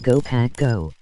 Go Pack Go.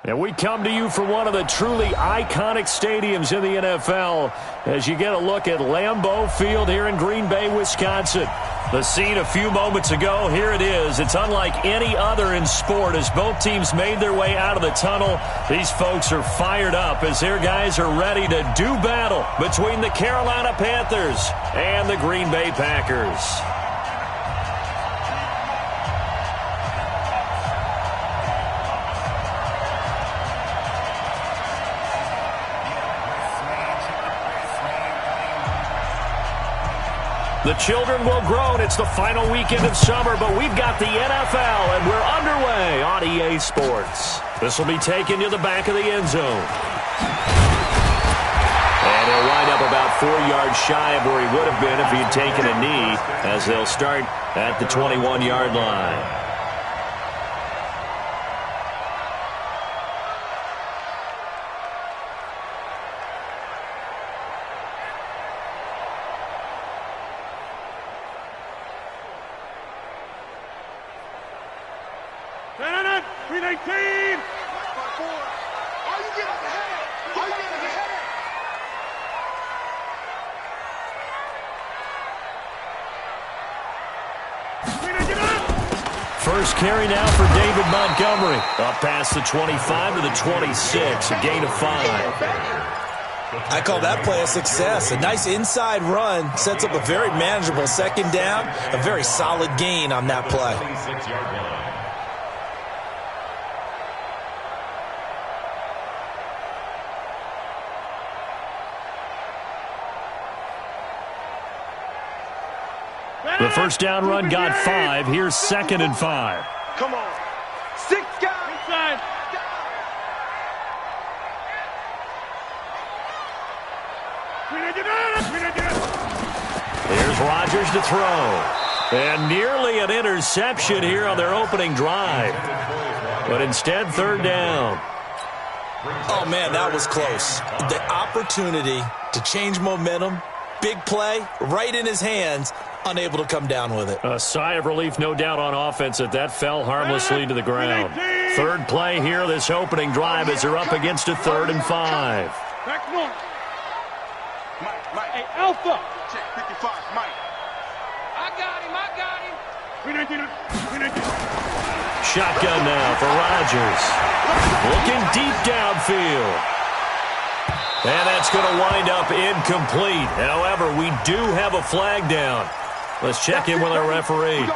And we come to you from one of the truly iconic stadiums in the NFL as you get a look at Lambeau Field here in Green Bay, Wisconsin. The scene a few moments ago, here it is. It's unlike any other in sport as both teams made their way out of the tunnel. These folks are fired up as their guys are ready to do battle between the Carolina Panthers and the Green Bay Packers. The children will grow, and it's the final weekend of summer, but we've got the NFL, and we're underway on EA Sports. This will be taken to the back of the end zone. And he'll wind up about 4 yards shy of where he would have been if he'd taken a knee, as they'll start at the 21-yard line. First carry now for David Montgomery. Up past the 25 to the 26, a gain of 5. I call that play a success. A nice inside run sets up a very manageable second down, a very solid gain on that play. The first down run got 5. Here's 2nd and 5. Come on. 6 guys. Inside. Here's Rodgers to throw. And nearly an interception here on their opening drive. But instead, 3rd down. Oh, man, that was close. The opportunity to change momentum, big play, right in his hands, unable to come down with it. A sigh of relief, no doubt, on offense that fell harmlessly to the ground. 3rd play here, this opening drive, as they're up against a 3rd and 5. Back north. Mike. Hey, Alpha. Check 55, Mike. I got him. Shotgun now for Rodgers. Looking deep downfield. And that's going to wind up incomplete. However, we do have a flag down. Let's check in with our referee.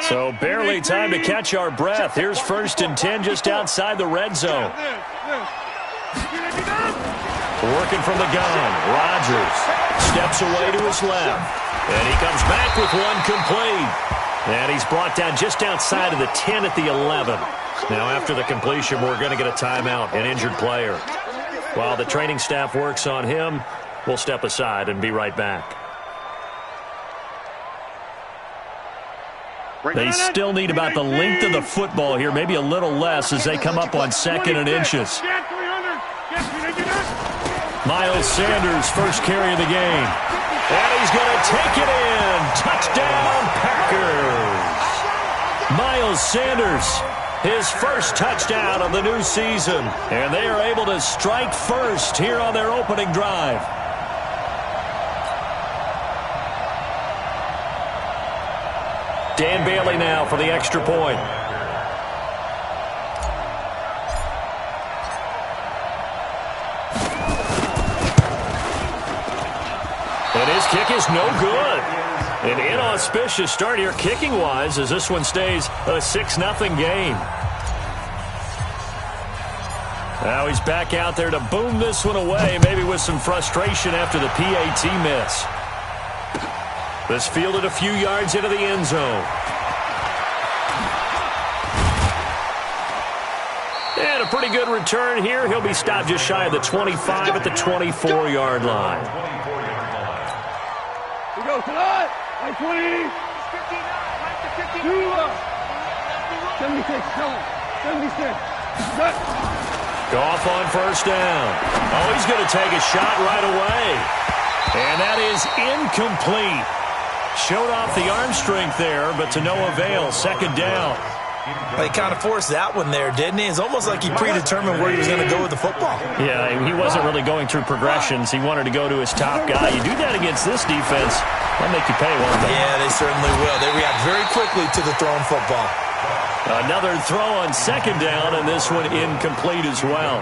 So barely time to catch our breath. Here's 1st and 10 just outside the red zone. Working from the gun. Rodgers steps away to his left. And he comes back with one complete. And he's brought down just outside of the 10 at the 11. Now, after the completion, we're going to get a timeout, an injured player. While the training staff works on him, we'll step aside and be right back. They still need about the length of the football here, maybe a little less as they come up on 2nd and inches. Miles Sanders, first carry of the game. And he's going to take it in. Touchdown, Packers. Miles Sanders, his first touchdown of the new season. And they are able to strike first here on their opening drive. Dan Bailey now for the extra point. And his kick is no good. An inauspicious start here kicking-wise as this one stays a 6-0 game. Now he's back out there to boom this one away, maybe with some frustration after the PAT miss. This fielded a few yards into the end zone. And a pretty good return here. He'll be stopped just shy of the 25 at the 24-yard line. We go tonight. 20. 76. 76. Goff on first down. Oh, he's going to take a shot right away. And that is incomplete. Showed off the arm strength there, but to no avail. 2nd down. Well, he kind of forced that one there, didn't he? It's almost like he predetermined where he was going to go with the football. Yeah, he wasn't really going through progressions. He wanted to go to his top guy. You do that against this defense, they'll make you pay, won't they? Yeah, they certainly will. They react very quickly to the thrown football. Another throw on 2nd down, and this one incomplete as well.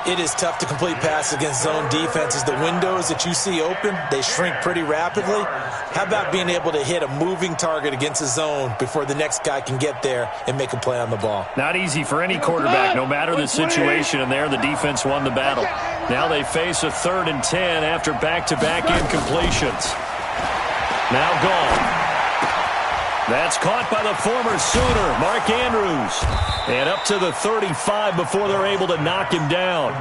It is tough to complete passes against zone defenses. The windows that you see open, they shrink pretty rapidly. How about being able to hit a moving target against a zone before the next guy can get there and make a play on the ball? Not easy for any quarterback, no matter the situation, and there the defense won the battle. Now they face a 3rd and 10 after back-to-back incompletions. Now gone. That's caught by the former Sooner, Mark Andrews. And up to the 35 before they're able to knock him down.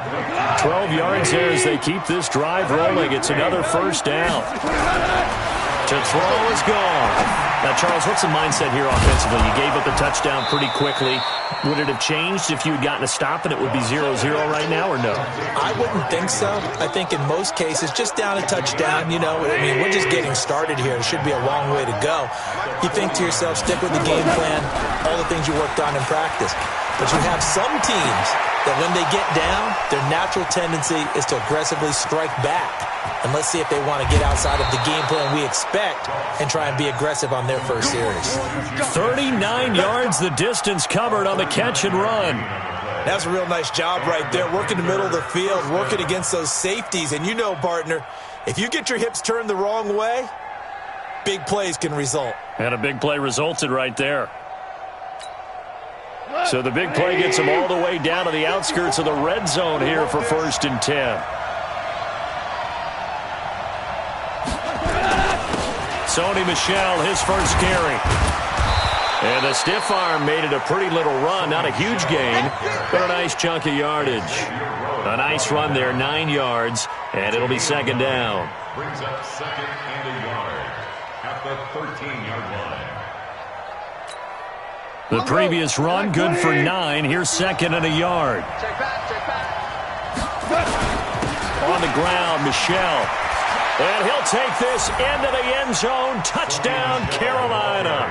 12 yards there as they keep this drive rolling. It's another first down. To throw is gone. Now, Charles, what's the mindset here offensively? You gave up the touchdown pretty quickly. Would it have changed if you had gotten a stop and it would be 0-0 right now, or no? I wouldn't think so. I think in most cases, just down a touchdown, we're just getting started here. It should be a long way to go. You think to yourself, stick with the game plan, all the things you worked on in practice. But you have some teams that when they get down, their natural tendency is to aggressively strike back. And let's see if they want to get outside of the game plan we expect and try and be aggressive on their first series. 39 yards the distance covered on the catch and run. That's a real nice job right there, working the middle of the field, working against those safeties. And partner, if you get your hips turned the wrong way, big plays can result. And a big play resulted right there. So the big play gets them all the way down to the outskirts of the red zone here for 1st and 10. Sony Michel, his first carry. And the stiff arm made it a pretty little run. Not a huge gain, but a nice chunk of yardage. A nice run there, 9 yards, and it'll be 2nd down. Brings up 2nd and a yard at the 13-yard line. The previous run, good for 9. Here's 2nd and a yard. Check back. On the ground, Michel. And he'll take this into the end zone. Touchdown, Carolina.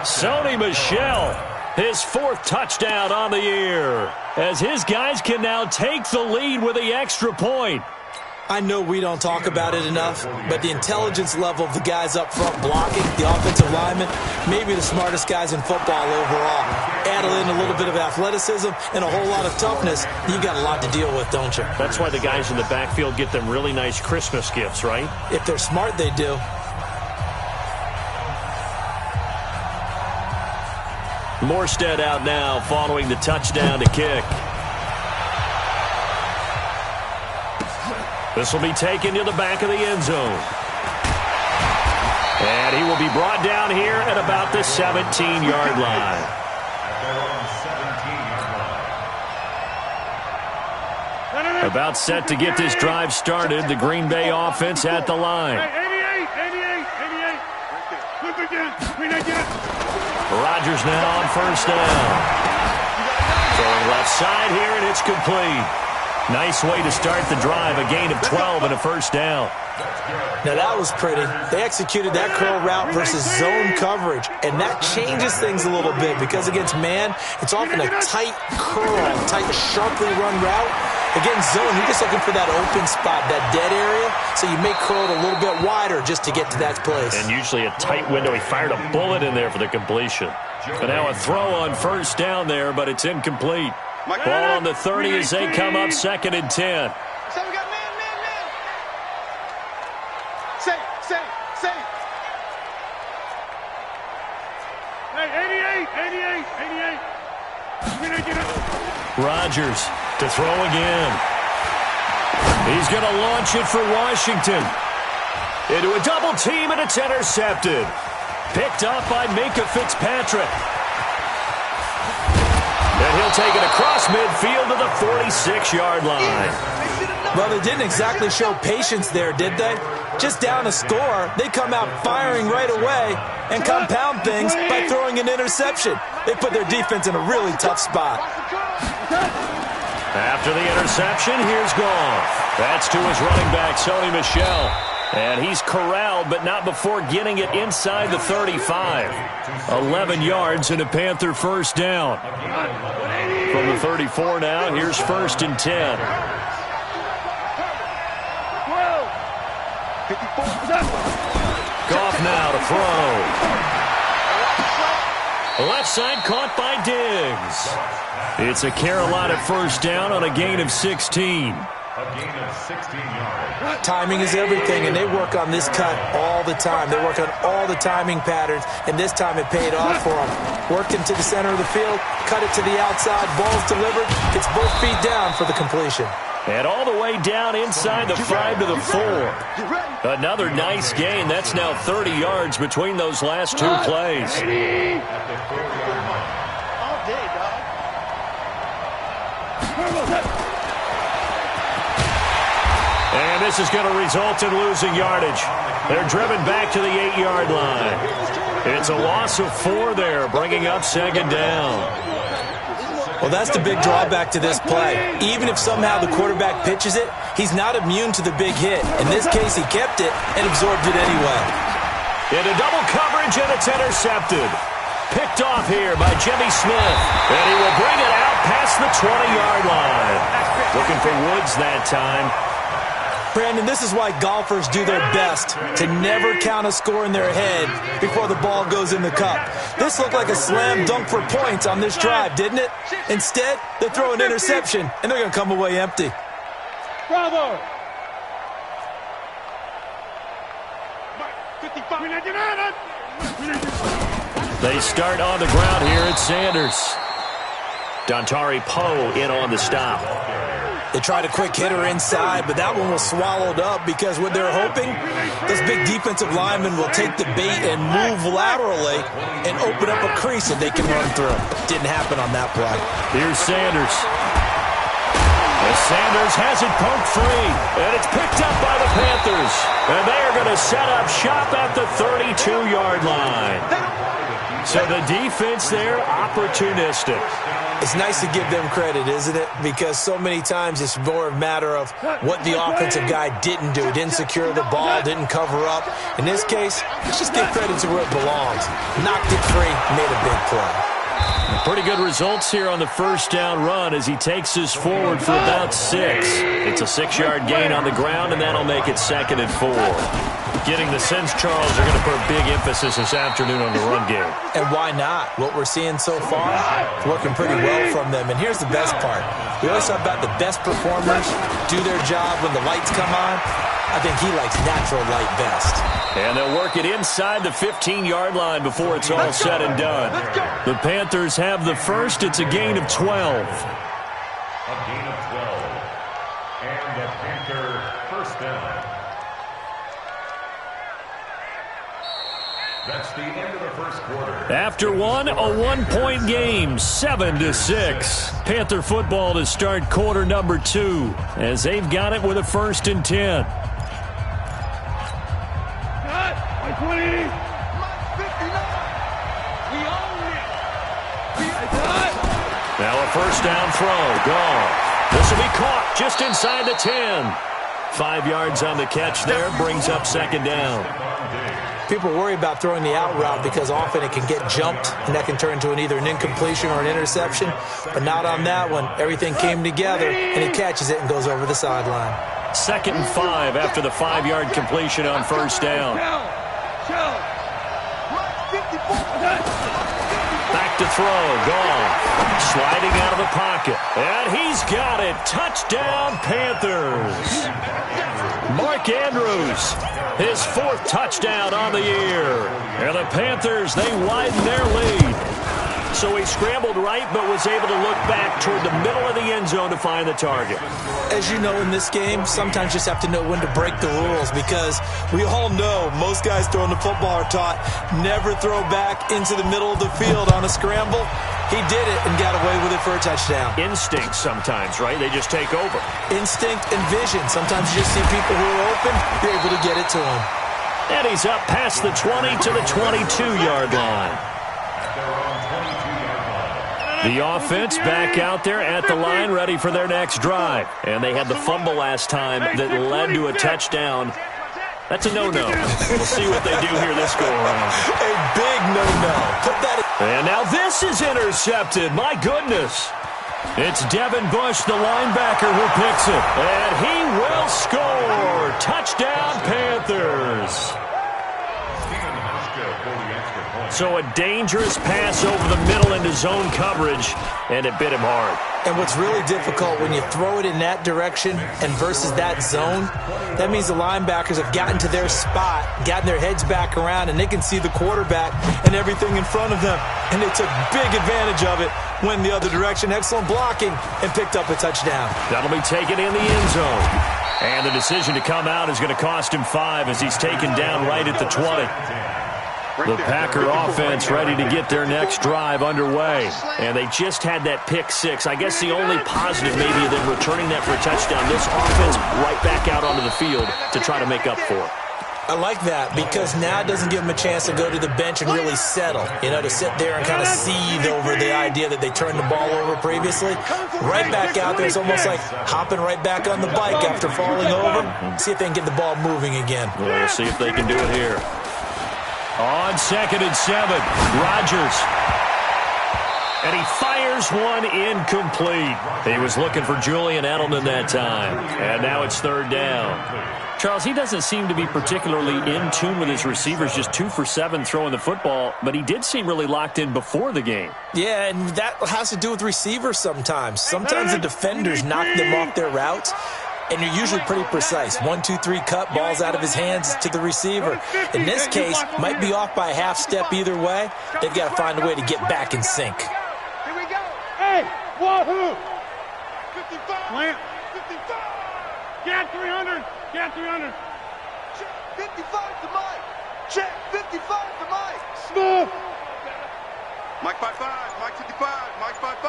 Sony Michel, his 4th touchdown on the year, as his guys can now take the lead with the extra point. I know we don't talk about it enough, but the intelligence level of the guys up front blocking, the offensive linemen, maybe the smartest guys in football overall. Add in a little bit of athleticism and a whole lot of toughness, you got a lot to deal with, don't you? That's why the guys in the backfield get them really nice Christmas gifts, right? If they're smart, they do. Morstead out now following the touchdown to kick. This will be taken to the back of the end zone. And he will be brought down here at about the 17-yard line. About set to get this drive started. The Green Bay offense at the line. 88. Rodgers now on first down. Throwing left side here, and it's complete. Nice way to start the drive. A gain of 12 and a first down. Now, that was pretty. They executed that curl route versus zone coverage, and that changes things a little bit because against man, it's often a tight curl, tight, sharply run route. Against zone, you're just looking for that open spot, that dead area, so you make curl it a little bit wider just to get to that place. And usually a tight window. He fired a bullet in there for the completion. But now a throw on first down there, but it's incomplete. Ball on the 30 as they come up 2nd and 10. So we got man. Safe. Hey, 88. Rodgers to throw again. He's going to launch it for Washington. Into a double team, and it's intercepted. Picked up by Minkah Fitzpatrick. And he'll take it across midfield to the 46-yard line. Well, they didn't exactly show patience there, did they? Just down a score, they come out firing right away and compound things by throwing an interception. They put their defense in a really tough spot. After the interception, here's Goff. That's to his running back, Sony Michel. And he's corralled, but not before getting it inside the 35. 11 yards and a Panther first down. From the 34 now, here's 1st and 10. Goff now to throw. Left side caught by Diggs. It's a Carolina first down on a gain of 16. A gain of 16 yards. Timing is everything, and they work on this cut all the time. They work on all the timing patterns, and this time it paid off for them. Worked into the center of the field, cut it to the outside, ball's delivered. It's both feet down for the completion. And all the way down inside the 5 to the 4. Another nice gain. That's now 30 yards between those last two plays. At the 4-yard line. All day, dog. And this is going to result in losing yardage. They're driven back to the 8-yard line. It's a loss of 4 there, bringing up 2nd down. Well, that's the big drawback to this play. Even if somehow the quarterback pitches it, he's not immune to the big hit. In this case, he kept it and absorbed it anyway. Into double coverage, and it's intercepted. Picked off here by Jimmy Smith. And he will bring it out past the 20-yard line. Looking for Woods that time. Brandon, this is why golfers do their best to never count a score in their head before the ball goes in the cup. This looked like a slam dunk for points on this drive, didn't it? Instead, they throw an interception, and they're going to come away empty. Bravo! They start on the ground here at Sanders. Dontari Poe in on the stop. They tried a quick hitter inside, but that one was swallowed up because what they're hoping, those big defensive linemen will take the bait and move laterally and open up a crease that they can run through. Didn't happen on that play. Here's Sanders. And Sanders has it poked free, and it's picked up by the Panthers. And they are going to set up shop at the 32-yard line. So the defense there, opportunistic. It's nice to give them credit, isn't it? Because so many times it's more a matter of what the offensive guy didn't do. Didn't secure the ball, didn't cover up. In this case, let's just give credit to where it belongs. Knocked it free, made a big play. Pretty good results here on the first down run as he takes us forward for about 6. It's a 6-yard gain on the ground, and that'll make it 2nd and 4. Getting the sense Charles are going to put a big emphasis this afternoon on the run game. And why not? What we're seeing so far, it's working pretty well from them. And here's the best part. We always talk about the best performers do their job when the lights come on. I think he likes natural light best. And they'll work it inside the 15-yard line before it's all said and done. The Panthers have the first. It's a gain of 12. A gain of 12. And the Panther first down. That's the end of the first quarter. After one, a 1-point game, 7-6. Panther football to start quarter number 2 as they've got it with a 1st and 10. 20. Now a first down throw. Gone. This will be caught just inside the 10. 5 yards on the catch there. Brings up second down. People worry about throwing the out route because often it can get jumped, and that can turn into either an incompletion or an interception. But not on that one. Everything came together, and he catches it and goes over the sideline. 2nd and 5 after the 5-yard completion on first down. Back to throw. Gone. Sliding out of the pocket. And he's got it. Touchdown, Panthers. Mark Andrews, his 4th touchdown on the year. And the Panthers, they widen their lead. So he scrambled right but was able to look back toward the middle of the end zone to find the target. As you know, in this game, sometimes you just have to know when to break the rules because we all know most guys throwing the football are taught never throw back into the middle of the field on a scramble. He did it and got away with it for a touchdown. Instinct sometimes, right? They just take over. Instinct and vision. Sometimes you just see people who are open, you're able to get it to them. And he's up past the 20 to the 22-yard line. The offense back out there at the line, ready for their next drive. And they had the fumble last time that led to a touchdown. That's a no-no. We'll see what they do here this go-around. A big no-no. Put that in. And now this is intercepted. My goodness. It's Devin Bush, the linebacker, who picks it. And he will score. Touchdown, Panthers. So a dangerous pass over the middle into zone coverage, and it bit him hard. And what's really difficult when you throw it in that direction and versus that zone, that means the linebackers have gotten to their spot, gotten their heads back around, and they can see the quarterback and everything in front of them. And they took big advantage of it, went the other direction, excellent blocking, and picked up a touchdown. That'll be taken in the end zone. And the decision to come out is going to cost him 5 as he's taken down right at the 20. The Packer offense ready to get their next drive underway. And they just had that pick 6. I guess the only positive maybe than returning that for a touchdown. This offense right back out onto the field to try to make up for it. I like that because now it doesn't give them a chance to go to the bench and really settle. You know, to sit there and kind of seethe over the idea that they turned the ball over previously. Right back out there. It's almost like hopping right back on the bike after falling over. See if they can get the ball moving again. We'll see if they can do it here. On 2nd and 7, Rodgers. And he fires one incomplete. He was looking for Julian Edelman that time. And now it's 3rd down. Charles, he doesn't seem to be particularly in tune with his receivers, just 2 for 7 throwing the football, but he did seem really locked in before the game. Yeah, and that has to do with receivers sometimes. Sometimes the defenders knock them off their routes, and you're usually pretty precise. 1, 2, 3 cut, balls out of his hands to the receiver. In this case, might be off by a half step either way. They've got to find a way to get back in sync. Here we go. Hey, wahoo! 55. Plant. 55. Get 300. Get 300. Check 55 to Mike. Check 55 to Mike. Smooth. Mike 55. Mike 55. Mike 55.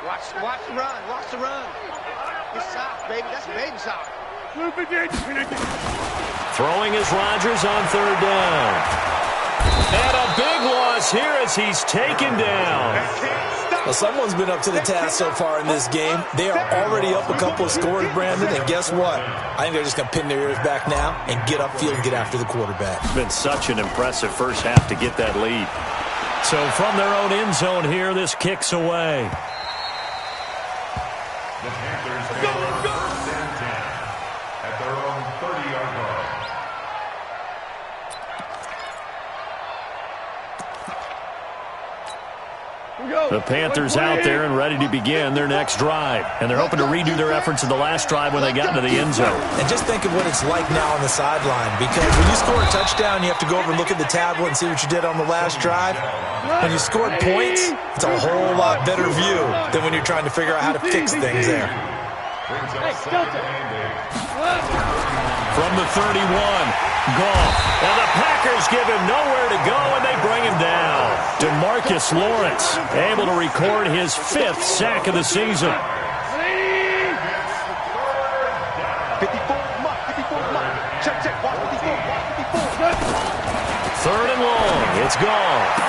Watch the run. Watch the run. It's soft, baby. That's baby soft. Throwing is Rodgers on 3rd down. And a big loss here as he's taken down. Well, someone's been up to the task so far in this game. They are already up a couple of scores, Brandon, and guess what? I think they're just going to pin their ears back now and get upfield and get after the quarterback. It's been such an impressive first half to get that lead. So from their own end zone here, this kicks away. The Panthers go, first and 10 at their own 30-yard line. The Panthers out there and ready to begin their next drive. And they're hoping to redo their efforts in the last drive when they got into the end zone. And just think of what it's like now on the sideline. Because when you score a touchdown, you have to go over and look at the tablet and see what you did on the last drive. When you scored points, it's a whole lot better view than when you're trying to figure out how to fix things there. From the 31, Goff. And the Packers give him nowhere to go, and they bring him down. DeMarcus Lawrence able to record his 5th sack of the season. 54 Mike. 54 Mike. Check. Watch 54. Watch 54. 3rd and long. It's Goff.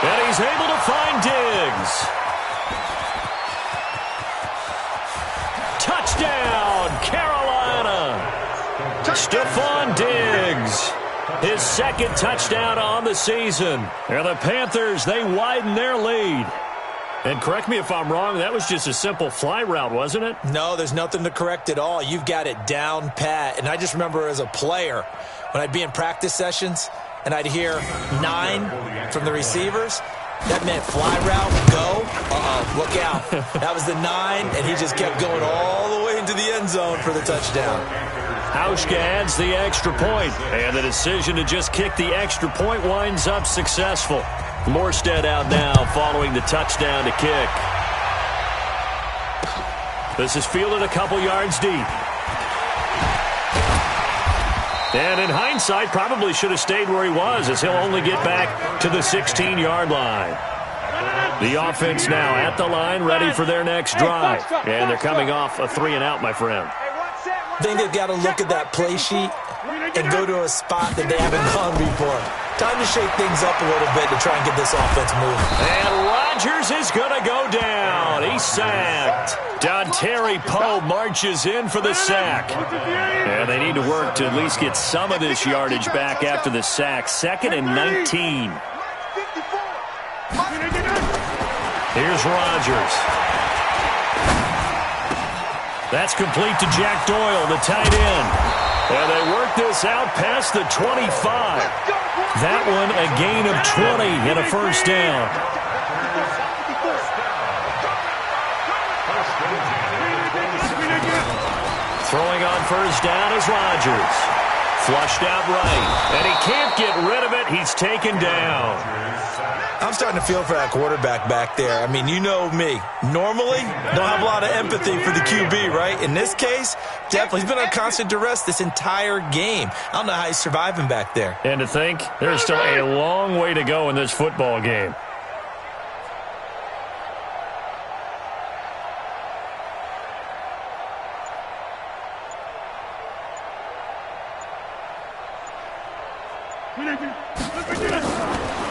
And he's able to find Diggs. Stephon Diggs, his second touchdown on the season. And the Panthers, they widen their lead. And correct me if I'm wrong, that was just a simple fly route, wasn't it? No, there's nothing to correct at all. You've got it down pat. And I just remember as a player, when I'd be in practice sessions and I'd hear 9 from the receivers, that meant fly route, go, look out. That was the 9, and he just kept going all the way into the end zone for the touchdown. Hauschka adds the extra point, and the decision to just kick the extra point winds up successful. Morstead out now following the touchdown to kick. This is fielded a couple yards deep. And in hindsight, probably should have stayed where he was, as he'll only get back to the 16-yard line. The offense now at the line, ready for their next drive. And they're coming off a 3-and-out, my friend. I think they've got to look at that play sheet and go to a spot that they haven't gone before. Time to shake things up a little bit to try and get this offense moving. And Rodgers is going to go down. He's sacked. Dontari Poe marches in for the sack. And they need to work to at least get some of this yardage back after the sack. 2nd and 19. Here's Rodgers. That's complete to Jack Doyle, the tight end. And they work this out past the 25. That one a gain of 20 and a first down. Throwing on first down is Rodgers. Flushed out right. And he can't get rid of it. He's taken down. I'm starting to feel for that quarterback back there. I mean, you know me. Normally, don't have a lot of empathy for the QB, right? In this case, definitely. He's been on constant duress this entire game. I don't know how he's surviving back there. And to think, there's still a long way to go in this football game.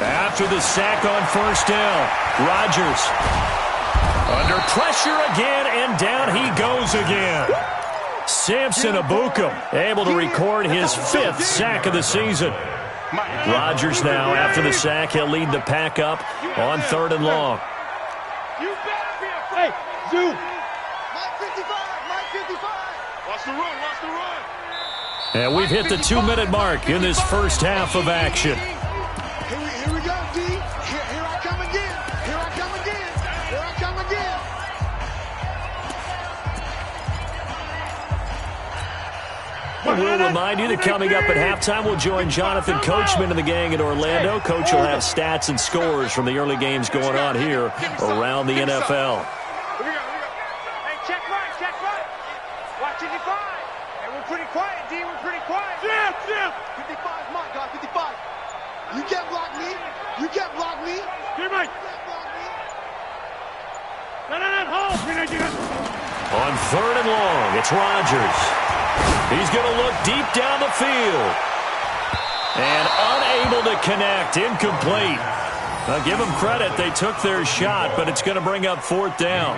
After the sack on first down, Rodgers under pressure again, and down he goes again. Samson Ebukam able to record his 5th sack of the season. Rodgers now, after the sack, he'll lead the pack up on 3rd and long. Hey, Zoo. Mike 55. Watch the run, watch the run. And we've hit the 2-minute mark in this first half of action. Here we go, D. Here I come again. Here I come again. Here I come again. We'll remind you that coming up at halftime, we'll join Jonathan Coachman and the gang in Orlando. Coach will have stats and scores from the early games going on here around the NFL. Here we go. Hey, check right. Watch 55. Hey, we're pretty quiet, D. We're pretty quiet. Yeah. 55, Mike, God, 55. You can't block me. You can't block me. Here, Mike. No, hold. On 3rd and long, it's Rodgers. He's going to look deep down the field. And unable to connect, incomplete. Now, give them credit. They took their shot, but it's going to bring up 4th down.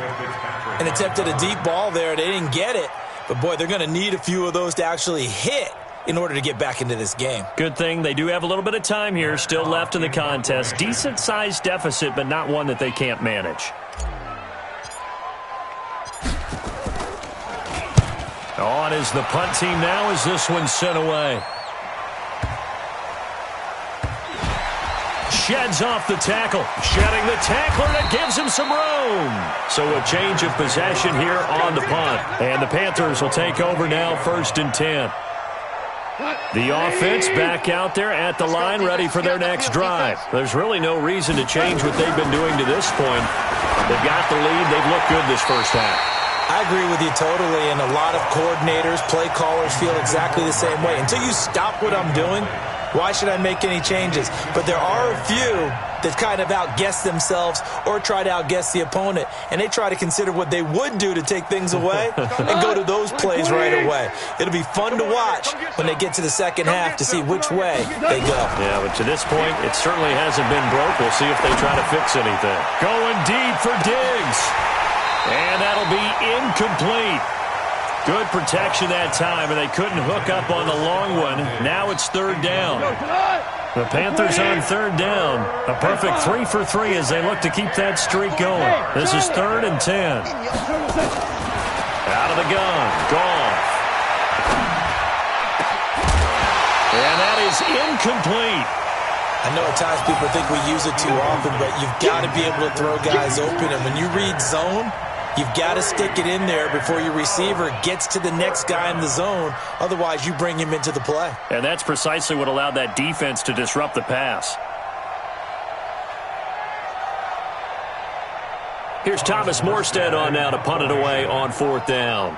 And attempted a deep ball there. They didn't get it. But, boy, they're going to need a few of those to actually hit in order to get back into this game. Good thing they do have a little bit of time here still left in the contest. Decent-sized deficit, but not one that they can't manage. On is the punt team now as this one's sent away. Sheds off the tackle. Shedding the tackler, and it gives him some room. So a change of possession here on the punt. And the Panthers will take over now, 1st and 10. The offense back out there at the line, ready for their next drive. There's really no reason to change what they've been doing to this point. They've got the lead. They've looked good this first half. I agree with you totally, and a lot of coordinators, play callers feel exactly the same way. Until you stop what I'm doing, why should I make any changes? But there are a few that kind of outguess themselves or try to outguess the opponent, and they try to consider what they would do to take things away and go to those plays right away. It'll be fun to watch when they get to the second half to see which way they go. Yeah, but to this point, it certainly hasn't been broke. We'll see if they try to fix anything. Going deep for Diggs. And that'll be incomplete. Good protection that time, and they couldn't hook up on the long one. Now it's third down. The Panthers on third down. A perfect 3 for 3 as they look to keep that streak going. This is 3rd and 10. Out of the gun. Goff. And that is incomplete. I know at times people think we use it too often, but you've got to be able to throw guys open. And when you read zone, you've got to stick it in there before your receiver gets to the next guy in the zone. Otherwise, you bring him into the play. And that's precisely what allowed that defense to disrupt the pass. Here's Thomas Morstead on now to punt it away on 4th down.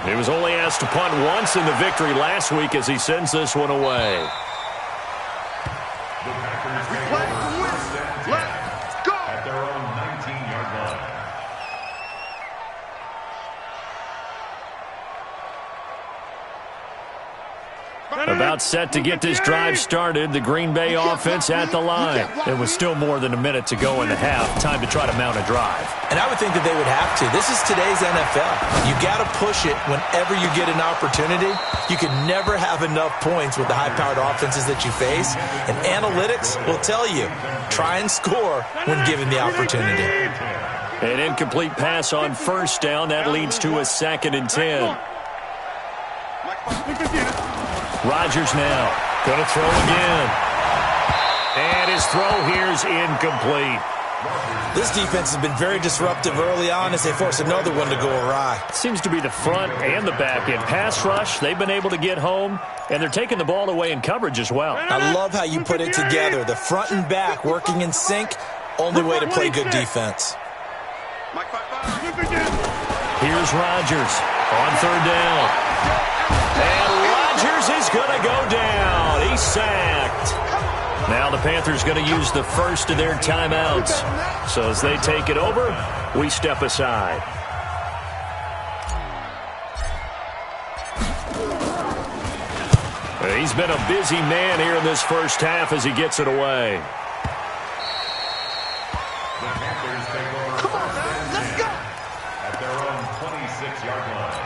He was only asked to punt once in the victory last week as he sends this one away. At their own 19-yard line. About set to get this drive started. The Green Bay offense at the line. It was still more than a minute to go in the half. Time to try to mount a drive. And I would think that they would have to. This is today's NFL. You got to push it whenever you get an opportunity. You can never have enough points with the high-powered offenses that you face. And analytics will tell you, try and score when given the opportunity. An incomplete pass on 1st down. That leads to a 2nd and 10. Rodgers now going to throw again. And his throw here's incomplete. This defense has been very disruptive early on as they force another one to go awry. Seems to be the front and the back end. Pass rush, they've been able to get home, and they're taking the ball away in coverage as well. I love how you put it together. The front and back working in sync, only way to play good defense. Here's Rodgers on 3rd down. And Rodgers is going to go down. He's sacked. Now the Panthers going to use the first of their timeouts. So as they take it over, we step aside. He's been a busy man here in this first half as he gets it away. The Panthers take over. Come on, man, let's go. At their own 26-yard line.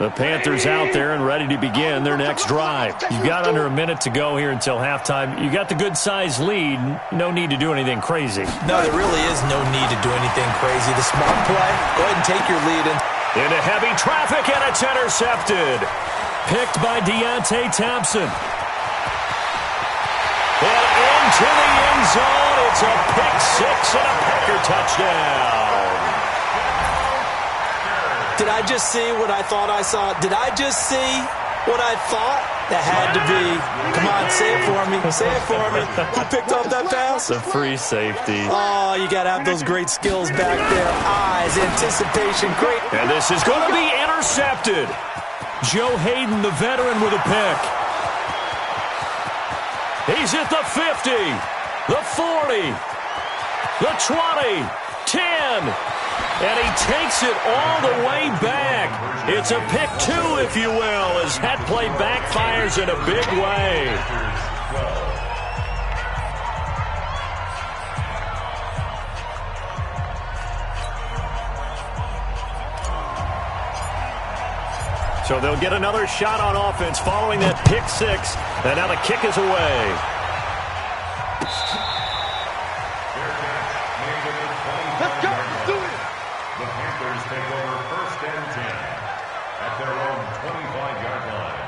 The Panthers out there and ready to begin their next drive. You've got under a minute to go here until halftime. You got the good-sized lead. No need to do anything crazy. No, there really is no need to do anything crazy. The smart play, go ahead and take your lead into heavy traffic, and it's intercepted. Picked by Deontay Thompson. And into the end zone. It's a pick six and a Packer touchdown. Did I just see what I thought I saw? Did I just see what I thought? That had to be. Come on, say it for me. Say it for me. Who picked up that pass? The free safety. Oh, you got to have those great skills back there. Eyes, anticipation, great. And this is going to be intercepted. Joe Hayden, the veteran, with a pick. He's at the 50, the 40, the 20, 10. And he takes it all the way back. It's a pick two, if you will, as that play backfires in a big way. So they'll get another shot on offense following that pick six. And now the kick is away. Let's go. Let's do it. The Panthers take over 1st and 10 at their own 25-yard line.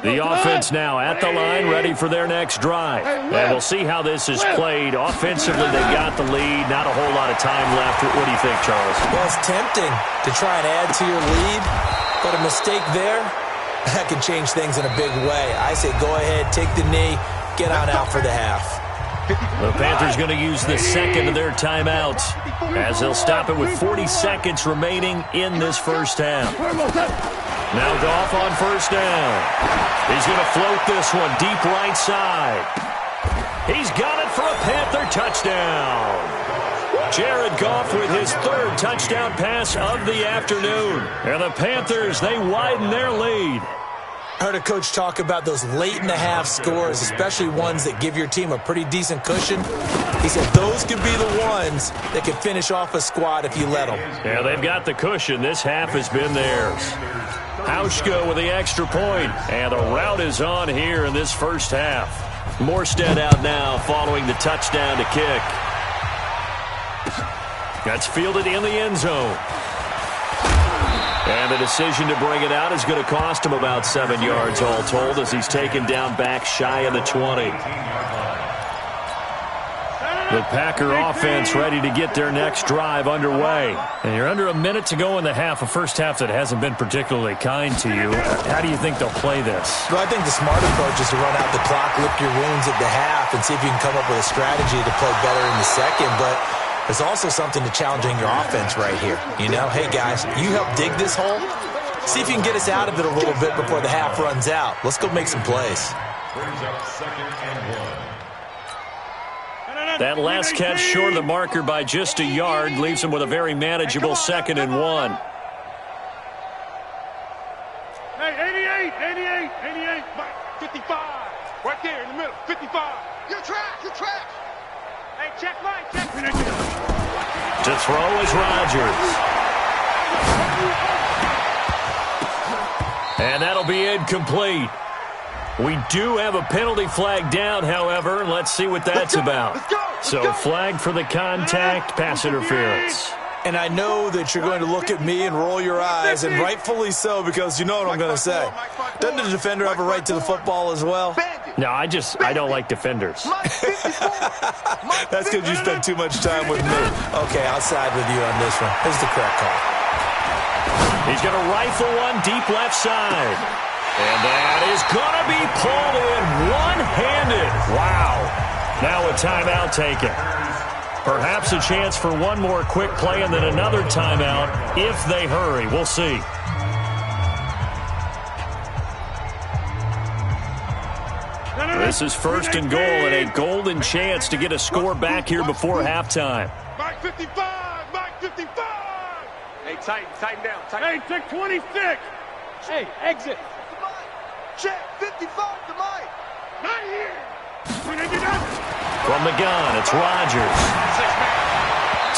The offense now at the line, ready for their next drive. And we'll see how this is played. Offensively, they got the lead. Not a whole lot of time left. What do you think, Charles? Well, it's tempting to try and add to your lead, but a mistake there, that can change things in a big way. I say go ahead, take the knee, get on out for the half. The Panthers going to use the second of their timeouts as they'll stop it with 40 seconds remaining in this first half. Now Goff on 1st down. He's going to float this one deep right side. He's got it for a Panther touchdown. Jared Goff with his 3rd touchdown pass of the afternoon. And the Panthers, they widen their lead. I heard a coach talk about those late-in-the-half scores, especially ones that give your team a pretty decent cushion. He said those could be the ones that can finish off a squad if you let them. Yeah, they've got the cushion. This half has been theirs. Hauschka with the extra point, and the rout is on here in this first half. Morstead out now following the touchdown to kick. That's fielded in the end zone. And the decision to bring it out is going to cost him about 7 yards all told as he's taken down back shy of the 20. The Packer offense ready to get their next drive underway. And you're under a minute to go in the half, a first half that hasn't been particularly kind to you. How do you think they'll play this? Well, I think the smart approach is to run out the clock, lick your wounds at the half, and see if you can come up with a strategy to play better in the second. But there's also something to challenging your offense right here. You know, hey, guys, you help dig this hole. See if you can get us out of it a little bit before the half runs out. Let's go make some plays. Brings up 2nd and 1. That last catch short of the marker by just a yard leaves him with a very manageable 2nd and 1. Hey, 88, 55. Right there in the middle, 55. Your track. Hey, check right. To throw is Rodgers. And that'll be incomplete. We do have a penalty flag down, however. Let's see what that's about. So flag for the contact, pass interference. And I know that you're going to look at me and roll your eyes, and rightfully so, because you know what I'm going to say. Doesn't the defender have a right to the football as well? No, I don't like defenders. That's because you spend too much time with me. Okay, I'll side with you on this one. Here's the correct call. He's going to rifle one deep left side. And that is going to be pulled in one-handed. Wow. Now a timeout taken. Perhaps a chance for one more quick play and then another timeout if they hurry. We'll see. This is 1st and goal and a golden chance to get a score back here before halftime. Mike 55. Hey, tighten down. Hey, take 26. Hey, exit. Check, 55 to Mike. Not here. From the gun, it's Rodgers.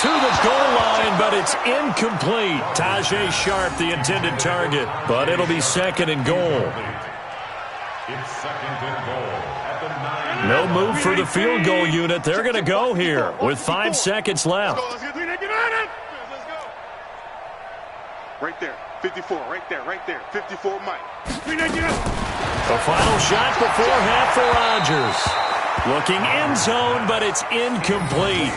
To the goal line, but it's incomplete. Tajay Sharp, the intended target, but it'll be 2nd and goal. It's 2nd and goal at the 9. No move for the field goal unit. They're going to go here with 5 seconds left. Let's go. Right there, 54, right there, 54, Mike. The final shot before half for Rodgers. Looking end zone, but it's incomplete.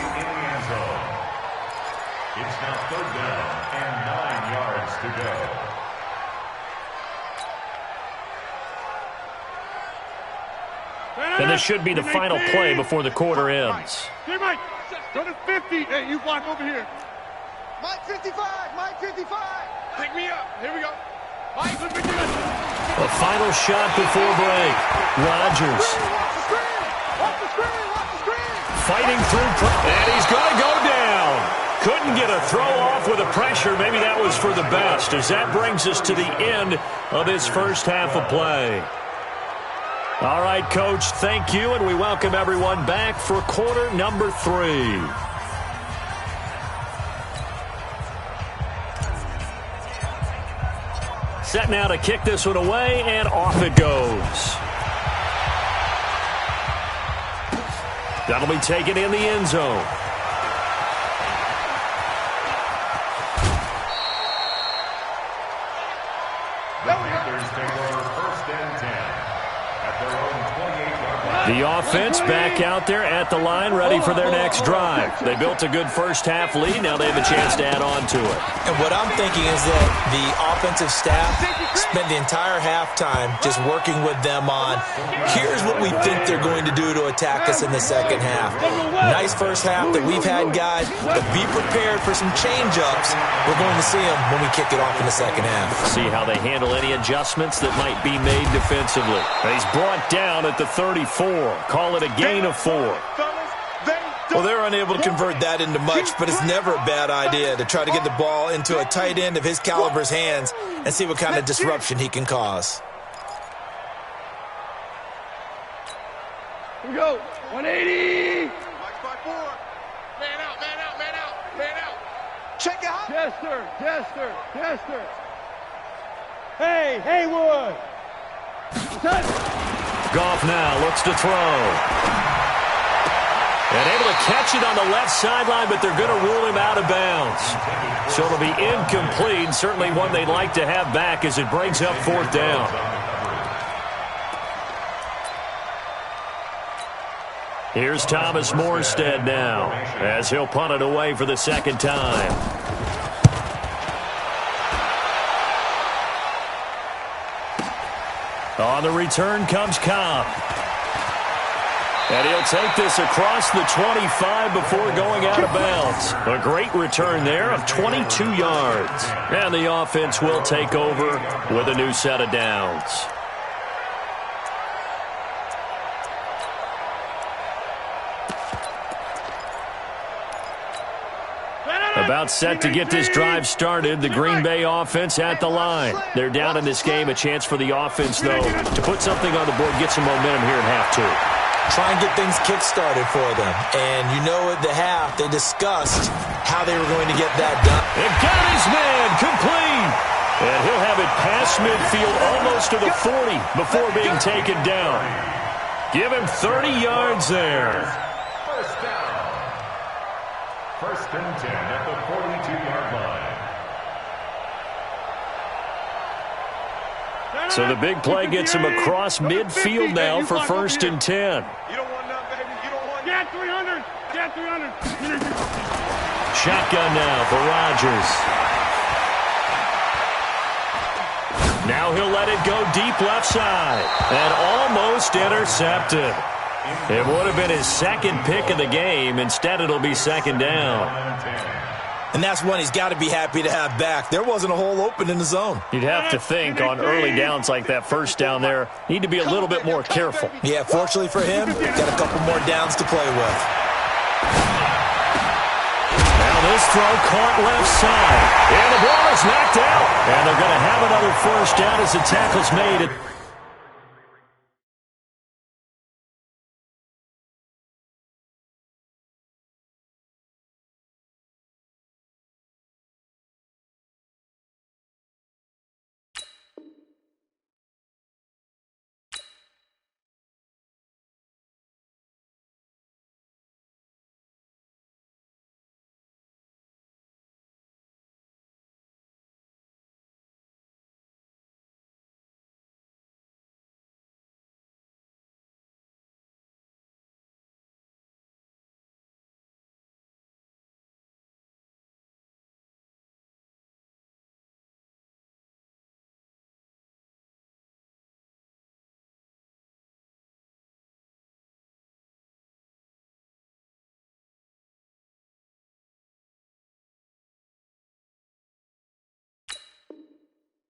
It's now 3rd down and 9 yards to go. And this should be the final play before the quarter ends. Hey, Mike, go to 50. Hey, you block over here. Mike 55. Pick me up. Here we go. Mike, look at this. The final shot before break. Rodgers. Watch the screen. Fighting through, and he's going to go down. Couldn't get a throw off with the pressure. Maybe that was for the best, as that brings us to the end of this first half of play. All right, Coach, thank you, and we welcome everyone back for quarter number 3. Set now to kick this one away, and off it goes. That'll be taken in the end zone. The Panthers take over 1st and 10 at their own 28-yard line. The offense back out there at the line, ready for their next drive. They built a good first half lead. Now they have a chance to add on to it. And what I'm thinking is that the offensive staff spent the entire halftime just working with them on, here's what we think they're going to do to attack us in the second half. Nice first half that we've had, guys, but be prepared for some change-ups. We're going to see them when we kick it off in the second half. See how they handle any adjustments that might be made defensively. He's brought down at the 34. Call it a gain of 4. Well, they're unable to convert that into much, but it's never a bad idea to try to get the ball into a tight end of his caliber's hands and see what kind of disruption he can cause. we go. 180. Mike's 5-4. Man out, man out, man out, man out. Check out. Jester. Hey, Haywood. Touch. Goff now looks to throw. And able to catch it on the left sideline, but they're going to rule him out of bounds. So it'll be incomplete, certainly one they'd like to have back as it brings up 4th down. Here's Thomas Morstead now as he'll punt it away for the 2nd time. On the return comes Cobb. And he'll take this across the 25 before going out of bounds. A great return there of 22 yards. And the offense will take over with a new set of downs. About set to get this drive started, the Green Bay offense at the line. They're down in this game. A chance for the offense, though, to put something on the board, get some momentum here in half 2. Try and get things kick-started for them. And you know at the half, they discussed how they were going to get that done. It got his man complete. And he'll have it past midfield almost to the 40 before being taken down. Give him 30 yards there. First down. 1st and 10 at the 42-yard line. So the big play gets him across midfield now for 1st and 10. You don't want none, baby. You don't want Get 300. Get 300. Shotgun now for Rodgers. Now he'll let it go deep left side. And almost intercepted. It would have been his 2nd pick of the game. Instead, it'll be 2nd down. And that's one he's got to be happy to have back. There wasn't a hole open in the zone. You'd have to think on early downs like that 1st down there, need to be a little bit more careful. Yeah, fortunately for him, got a couple more downs to play with. Now this throw caught left side. And the ball is knocked out. And they're going to have another 1st down as the tackle's made.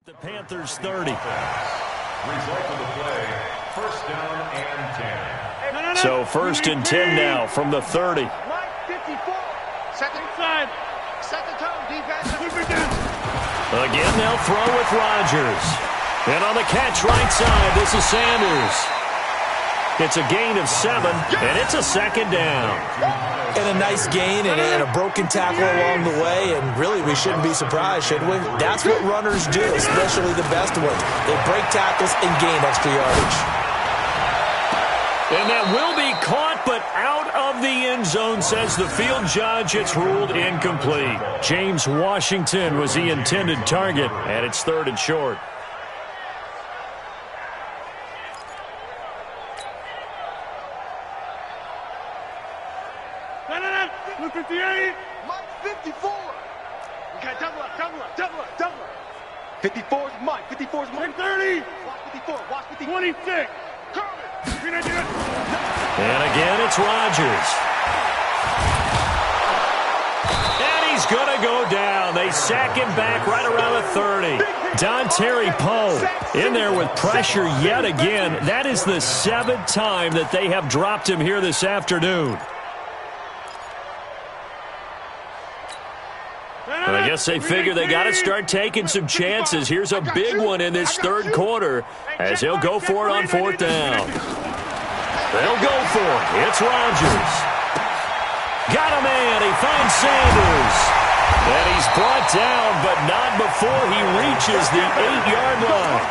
The Panthers 30. Result of the play, 1st down and 10. So 1st and 10 now from the 30. Mike 54. 2nd side. 2nd tone. Defense. Again, they'll throw with Rodgers. And on the catch right side, this is Sanders. It's a gain of 7, and it's a 2nd down. And a nice gain and a broken tackle along the way, and really we shouldn't be surprised, should we? That's what runners do, especially the best ones. They break tackles and gain extra yardage. And that will be caught, but out of the end zone, says the field judge. It's ruled incomplete. James Washington was the intended target, and it's 3rd and short. Look 58. Mike 54. We got double up. 54 is Mike. 54 is Mike. 30. Watch 54. Watch 54. 26. And again, it's Rodgers. And he's going to go down. They sack him back right around the 30. Dontari Poe in there with pressure yet again. That is the 7th time that they have dropped him here this afternoon. I guess they figure they got to start taking some chances. Here's a big one in this 3rd quarter as he'll go for it on 4th down. They'll go for it. It's Rodgers. Got a man. He finds Sanders. And he's brought down, but not before he reaches the 8-yard line.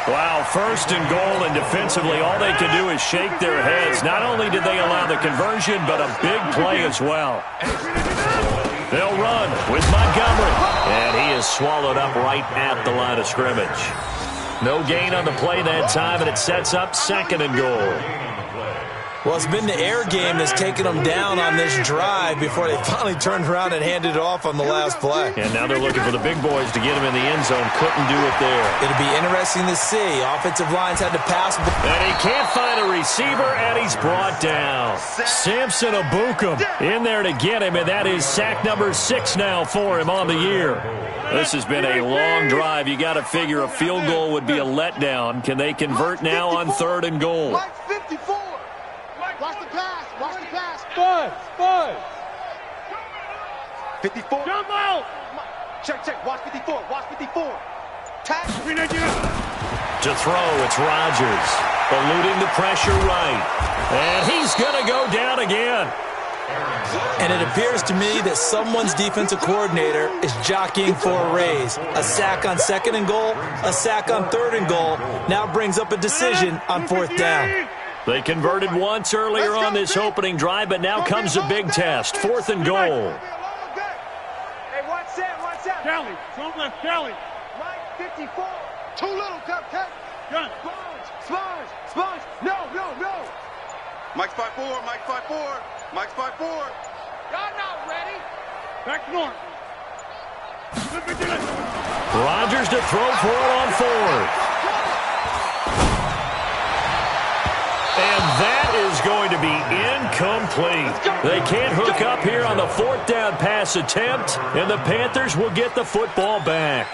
Wow, first and goal, and defensively all they can do is shake their heads. Not only did they allow the conversion, but a big play as well. They'll run with Montgomery. And he is swallowed up right at the line of scrimmage. No gain on the play that time, and it sets up second and goal. Well, it's been the air game that's taken them down on this drive before they finally turned around and handed it off on the last play. And now they're looking for the big boys to get him in the end zone. Couldn't do it there. It'll be interesting to see. Offensive lines had to pass. And he can't find a receiver, and he's brought down. Samson Abukum in there to get him, and that is sack number 6 now for him on the year. This has been a long drive. You got to figure a field goal would be a letdown. Can they convert now on 3rd and goal? 54. Jump out. Check. Watch 54. Watch 54. Tag. To throw, it's Rodgers. Eluding the pressure right. And he's going to go down again. And it appears to me that someone's defensive coordinator is jockeying for a raise. A sack on 2nd and goal, a sack on 3rd and goal. Now brings up a decision on 4th down. They converted once earlier on this opening drive, but now comes a big test. 4th and goal. Hey, watch that. Kelly, don't left Kelly. Mike, 54. Too little, Cupcake. Gun. Sponge. No. Mike's 5'4", Mike's 5'4". Y'all not ready. Back north. Rodgers to throw for it on 4th. And that is going to be incomplete. They can't hook up here on the 4th down pass attempt, and the Panthers will get the football back.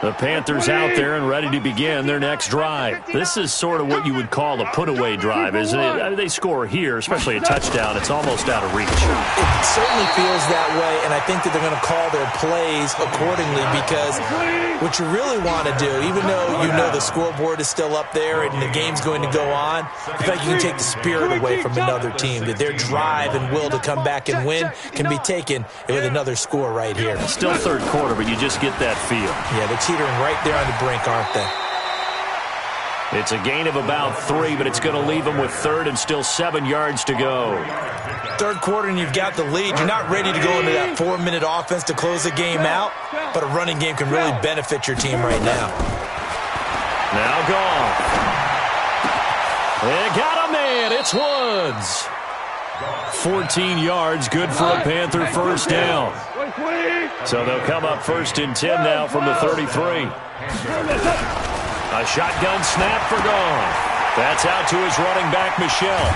The Panthers out there and ready to begin their next drive. This is sort of what you would call a put-away drive, isn't it? I mean, they score here, especially a touchdown. It's almost out of reach. It certainly feels that way, and I think that they're going to call their plays accordingly because what you really want to do, even though you know the scoreboard is still up there and the game's going to go on, in fact, you can take the spirit away from another team, that their drive and will to come back and win can be taken with another score right here. Still 3rd quarter, but you just get that feel. Yeah, they're teetering right there on the brink, aren't they? It's a gain of about 3, but it's going to leave them with 3rd and still 7 yards to go. 3rd quarter and you've got the lead. You're not ready to go into that 4-minute offense to close the game out, but a running game can really benefit your team right now. Now gone. They got a man. It's Woods. 14 yards, good for a Panther 1st down. So they'll come up 1st and 10 now from the 33. A shotgun snap for gone. That's out to his running back, Michelle.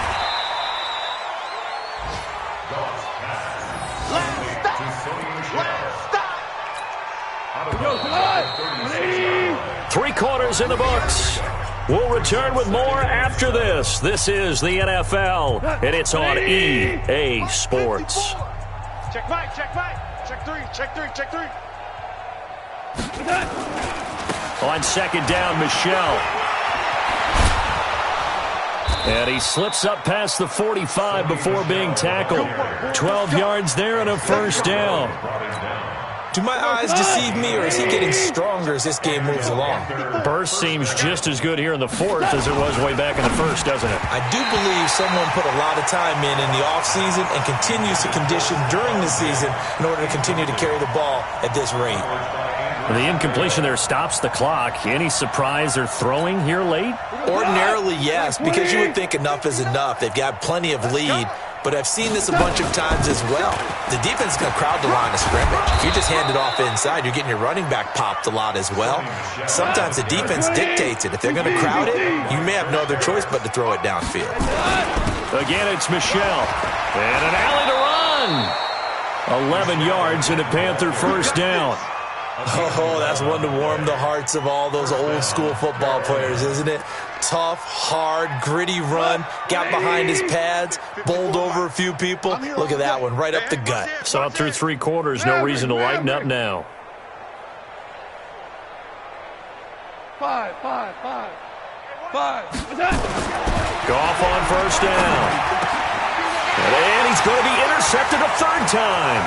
Stop. 3 quarters in the books. We'll return with more after this. This is the NFL, and it's on EA Sports. Check Mike. Check 3. On 2nd down, Michelle. And he slips up past the 45 before being tackled. 12 yards there and a 1st down. Do my eyes deceive me, or is he getting stronger as this game moves along? Burst seems just as good here in the 4th as it was way back in the 1st, doesn't it? I do believe someone put a lot of time in the offseason and continues to condition during the season in order to continue to carry the ball at this rate. The incompletion there stops the clock. Any surprise they're throwing here late? Ordinarily, yes, because you would think enough is enough. They've got plenty of lead. But I've seen this a bunch of times as well. The defense is going to crowd the line of scrimmage. If you just hand it off inside, you're getting your running back popped a lot as well. Sometimes the defense dictates it. If they're going to crowd it, you may have no other choice but to throw it downfield. Again, it's Michelle. And an alley to run. 11 yards and a Panther 1st down. Oh, that's one to warm the hearts of all those old school football players, isn't it? Tough, hard, gritty run, got behind his pads, bowled over a few people. Look at that one, right up the gut. Saw it through 3 quarters, no reason to lighten up now. 5. Goff on first down. And he's going to be intercepted a third time.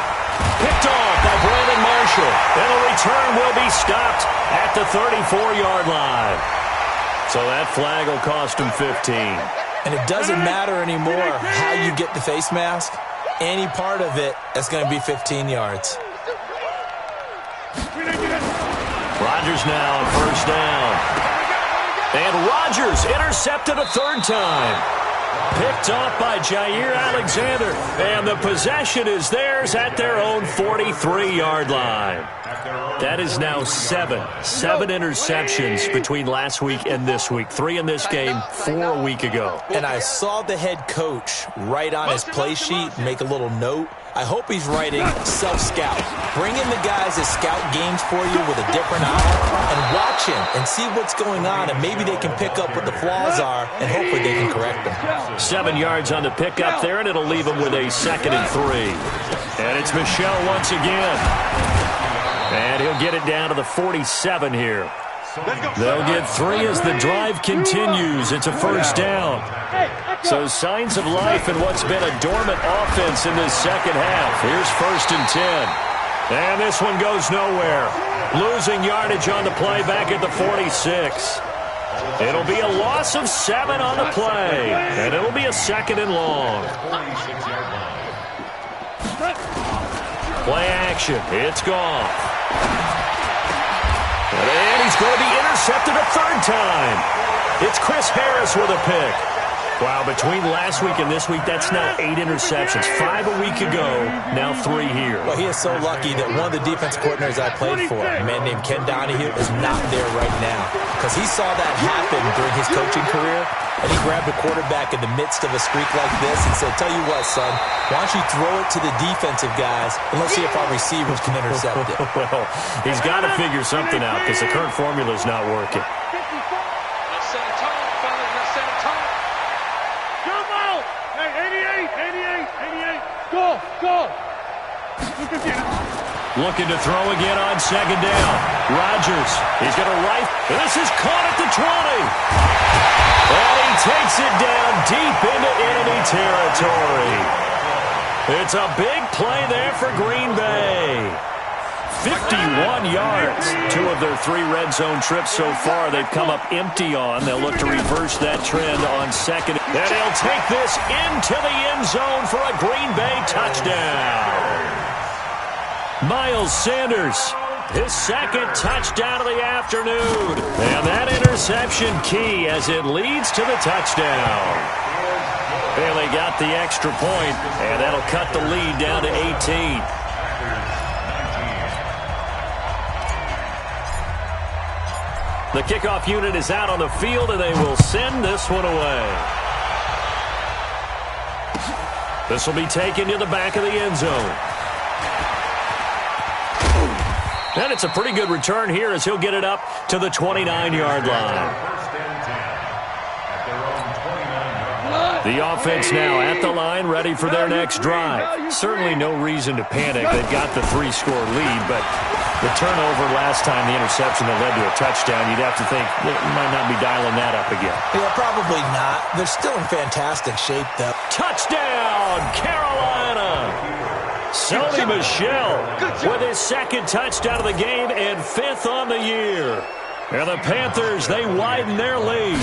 Picked off by Brandon Marshall. And the return will be stopped at the 34-yard line. So that flag will cost him 15. And it doesn't matter anymore how you get the face mask. Any part of it is going to be 15 yards. Rodgers now on first down. And Rodgers intercepted a third time. Picked off by Jair Alexander. And the possession is theirs at their own 43-yard line. That is now seven interceptions between last week and this week. 3 in this game, 4 a week ago. And I saw the head coach write on his play sheet, make a little note. I hope he's writing self-scout. Bring in the guys that scout games for you with a different eye and watch him and see what's going on, and maybe they can pick up what the flaws are, and hopefully they can correct them. 7 yards on the pickup there, and it'll leave him with a 2nd and 3. And it's Michel once again. And he'll get it down to the 47 here. They'll get 3 as the drive continues. It's a first down. So signs of life in what's been a dormant offense in this second half. Here's 1st and 10. And this one goes nowhere. Losing yardage on the play back at the 46. It'll be a loss of 7 on the play. And it'll be a 2nd and long. Play action. It's gone. And he's going to be intercepted a third time. It's Chris Harris with a pick. Wow, between last week and this week, that's now 8 interceptions. 5 a week ago, now 3 here. Well, he is so lucky that one of the defense coordinators I played for, a man named Ken Donahue, is not there right now. Because he saw that happen during his coaching career, and he grabbed the quarterback in the midst of a streak like this and said, tell you what, son, why don't you throw it to the defensive guys, and let's see if our receivers can intercept it. Well, he's got to figure something out because the current formula is not working. Go! Looking to throw again on 2nd down. Rodgers, he's going to right. This is caught at the 20. And he takes it down deep into enemy territory. It's a big play there for Green Bay. 51 yards. 2 of their 3 red zone trips so far they've come up empty on. They'll look to reverse that trend on 2nd. And he'll take this into the end zone for a Green Bay touchdown. Miles Sanders, his 2nd touchdown of the afternoon. And that interception key as it leads to the touchdown. And they got the extra point, and that'll cut the lead down to 18. The kickoff unit is out on the field, and they will send this one away. This will be taken to the back of the end zone. And it's a pretty good return here as he'll get it up to the 29-yard line. The offense now at the line, ready for their next drive. Certainly no reason to panic. They've got the 3-score lead, but the turnover last time, the interception that led to a touchdown, you'd have to think they might not be dialing that up again. Yeah, probably not. They're still in fantastic shape, though. Touchdown, Carolina! Sony Michel with his 2nd touchdown of the game and 5th on the year. And the Panthers, they widen their lead.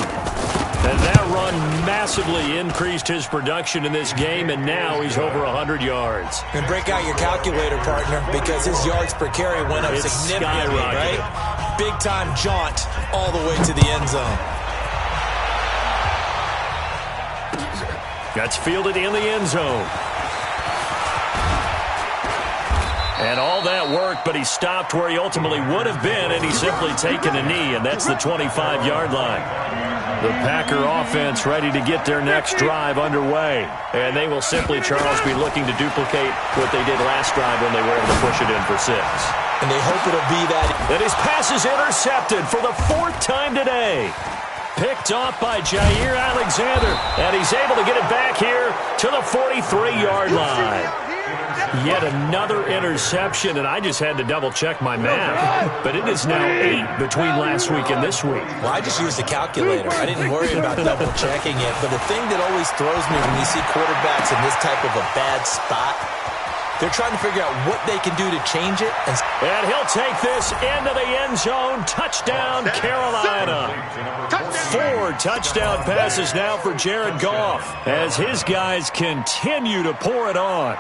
And that run massively increased his production in this game, and now he's over 100 yards. And break out your calculator, partner, because his yards per carry went up significantly, right? Big-time jaunt all the way to the end zone. That's fielded in the end zone. And all that worked, but he stopped where he ultimately would have been, and he's simply taken a knee, and that's the 25-yard line. The Packer offense ready to get their next drive underway. And they will simply, Charles, be looking to duplicate what they did last drive when they were able to push it in for 6. And they hope it'll be that. And his pass is intercepted for the 4th time today. Picked off by Jair Alexander. And he's able to get it back here to the 43-yard line. Yet another interception, and I just had to double-check my math. But it is now 8 between last week and this week. Well, I just used a calculator. I didn't worry about double-checking it. But the thing that always throws me when you see quarterbacks in this type of a bad spot, they're trying to figure out what they can do to change it. And he'll take this into the end zone. Touchdown, Carolina. 4 touchdown passes now for Jared Goff as his guys continue to pour it on.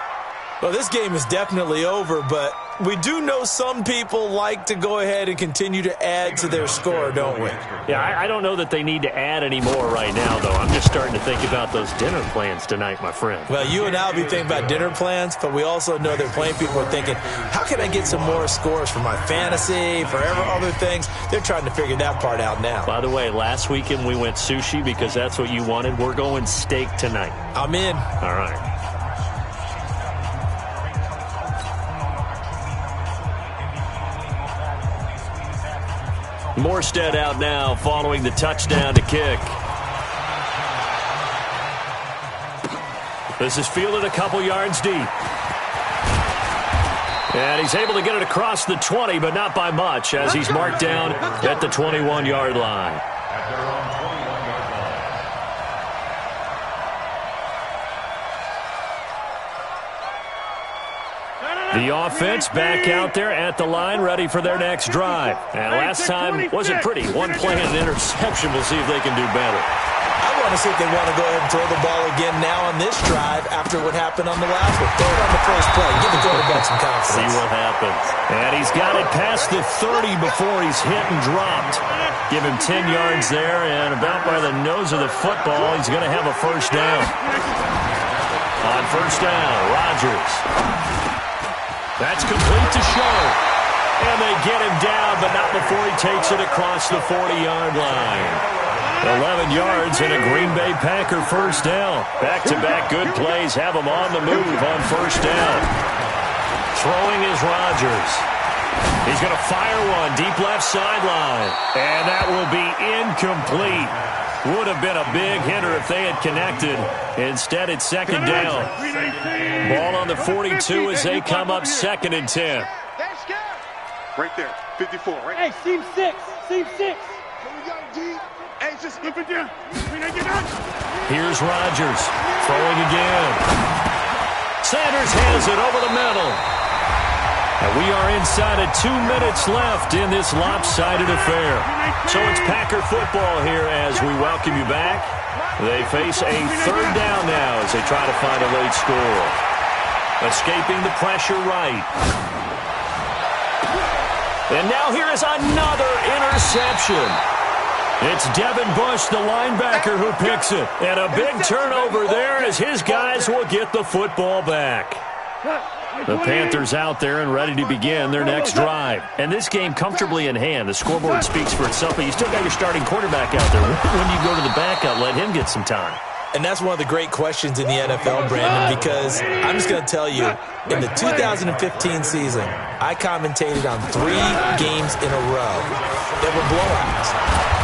Well, this game is definitely over, but we do know some people like to go ahead and continue to add to their score, don't we? Yeah, I don't know that they need to add any more right now, though. I'm just starting to think about those dinner plans tonight, my friend. Well, you and I will be thinking about dinner plans, but we also know that plenty of people are thinking, how can I get some more scores for my fantasy, for other things? They're trying to figure that part out now. By the way, last weekend we went sushi because that's what you wanted. We're going steak tonight. I'm in. All right. Morstead out now following the touchdown to kick. This is fielded a couple yards deep. And he's able to get it across the 20, but not by much, as he's marked down at the 21-yard line. At their own 21-yard line. The offense back out there at the line, ready for their next drive. And last time wasn't pretty. One play and an interception. We'll see if they can do better. I want to see if they want to go ahead and throw the ball again now on this drive after what happened on the last one. Throw it on the first play. Give the quarterback some confidence. See what happens. And he's got it past the 30 before he's hit and dropped. Give him 10 yards there, and about by the nose of the football, he's going to have a first down. On first down, Rodgers. That's complete to Show. And they get him down, but not before he takes it across the 40-yard line. 11 yards and a Green Bay Packer first down. Back-to-back good plays have him on the move on first down. Throwing is Rodgers. He's going to fire one deep left sideline. And that will be incomplete. Would have been a big hitter if they had connected. Instead, it's second down. Ball on the 42 as they come up second and 10. Right there, 54, right? Hey, seam 6. Seam 6. Here we go, D. Hey, just look at you. Here's Rodgers throwing again. Sanders has it over the middle. And we are inside of 2 minutes left in this lopsided affair. So it's Packer football here as we welcome you back. They face a third down now as they try to find a late score. Escaping the pressure right. And now here is another interception. It's Devin Bush, the linebacker, who picks it. And a big turnover there as his guys will get the football back. The Panthers out there and ready to begin their next drive. And this game comfortably in hand. The scoreboard speaks for itself, but you still got your starting quarterback out there. When you go to the backup, let him get some time. And that's one of the great questions in the NFL, Brandon, because I'm just going to tell you, in the 2015 season, I commentated on 3 games in a row that were blowouts.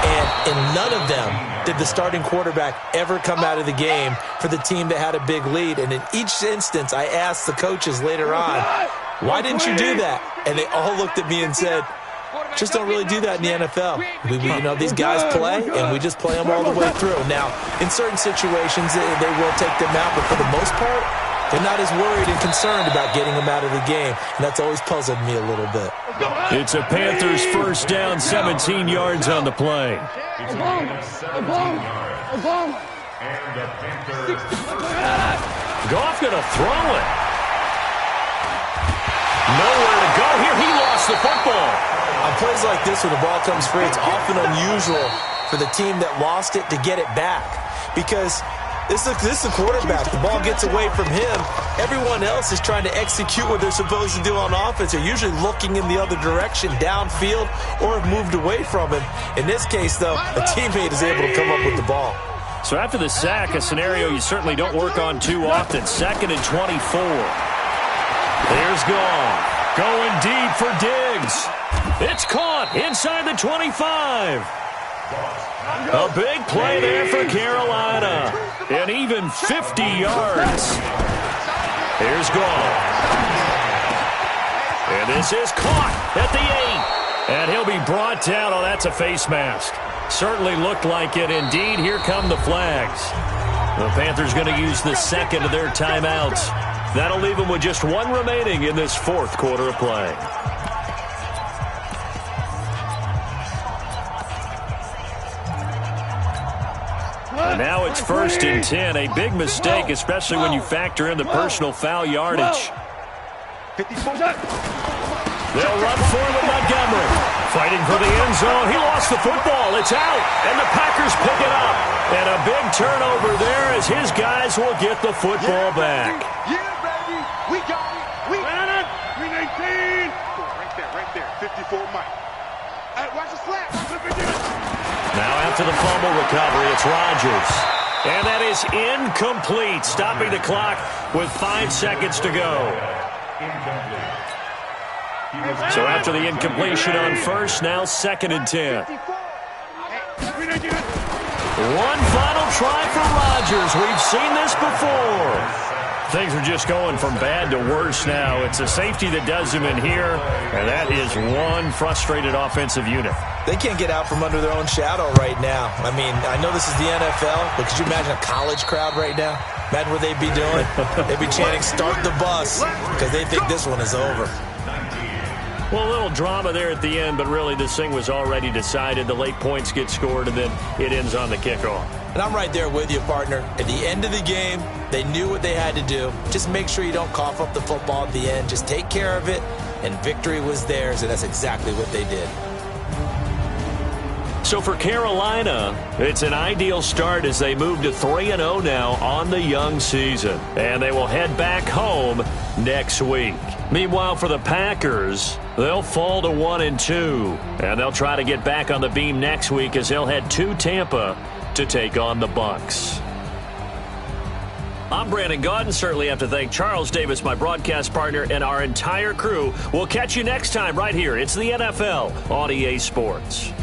And in none of them did the starting quarterback ever come out of the game for the team that had a big lead. And in each instance, I asked the coaches later on, why didn't you do that? And they all looked at me and said, just don't really do that in the NFL. These guys play, and we just play them all the way through. Now, in certain situations, they will take them out, but for the most part, they're not as worried and concerned about getting them out of the game. And that's always puzzled me a little bit. It's a Panthers first down, 17 yards on the play. Goff going to throw it. Nowhere to go here. He lost the football. On plays like this, when the ball comes free, it's often unusual for the team that lost it to get it back. Because this is the quarterback. The ball gets away from him. Everyone else is trying to execute what they're supposed to do on offense. They're usually looking in the other direction, downfield, or have moved away from him. In this case, though, a teammate is able to come up with the ball. So after the sack, a scenario you certainly don't work on too often. 2nd and 24. There's Goff. Going deep for Diggs. It's caught inside the 25. A big play there for Carolina. And even 50 yards. Here's Gall. And this is caught at the 8. And he'll be brought down. Oh, that's a face mask. Certainly looked like it. Indeed, here come the flags. The Panthers going to use the second of their timeouts. That'll leave them with just one remaining in this fourth quarter of play. And now it's 1st and 10. A big mistake, especially when you factor in the personal foul yardage. They'll run for it with Montgomery. Fighting for the end zone. He lost the football. It's out. And the Packers pick it up. And a big turnover there as his guys will get the football back. Yeah, baby. We got it. We got it. 319. Right there. 54 Mike. Hey, watch the slap. Now after the fumble recovery, it's Rodgers. And that is incomplete, stopping the clock with 5 seconds to go. So after the incompletion on first, now 2nd and 10. One final try for Rodgers. We've seen this before. Things are just going from bad to worse now. It's a safety that does him in here, and that is one frustrated offensive unit. They can't get out from under their own shadow right now. I mean, I know this is the NFL, but could you imagine a college crowd right now? Imagine what they'd be doing. They'd be chanting, "Start the bus," because they think this one is over. Well, a little drama there at the end, but really this thing was already decided. The late points get scored, and then it ends on the kickoff. And I'm right there with you, partner. At the end of the game, they knew what they had to do. Just make sure you don't cough up the football at the end. Just take care of it, and victory was theirs, and that's exactly what they did. So for Carolina, it's an ideal start as they move to 3-0 now on the young season. And they will head back home next week. Meanwhile, for the Packers, they'll fall to 1-2. And they'll try to get back on the beam next week as they'll head to Tampa to take on the Bucs. I'm Brandon Gaudin. Certainly have to thank Charles Davis, my broadcast partner, and our entire crew. We'll catch you next time right here. It's the NFL on EA Sports.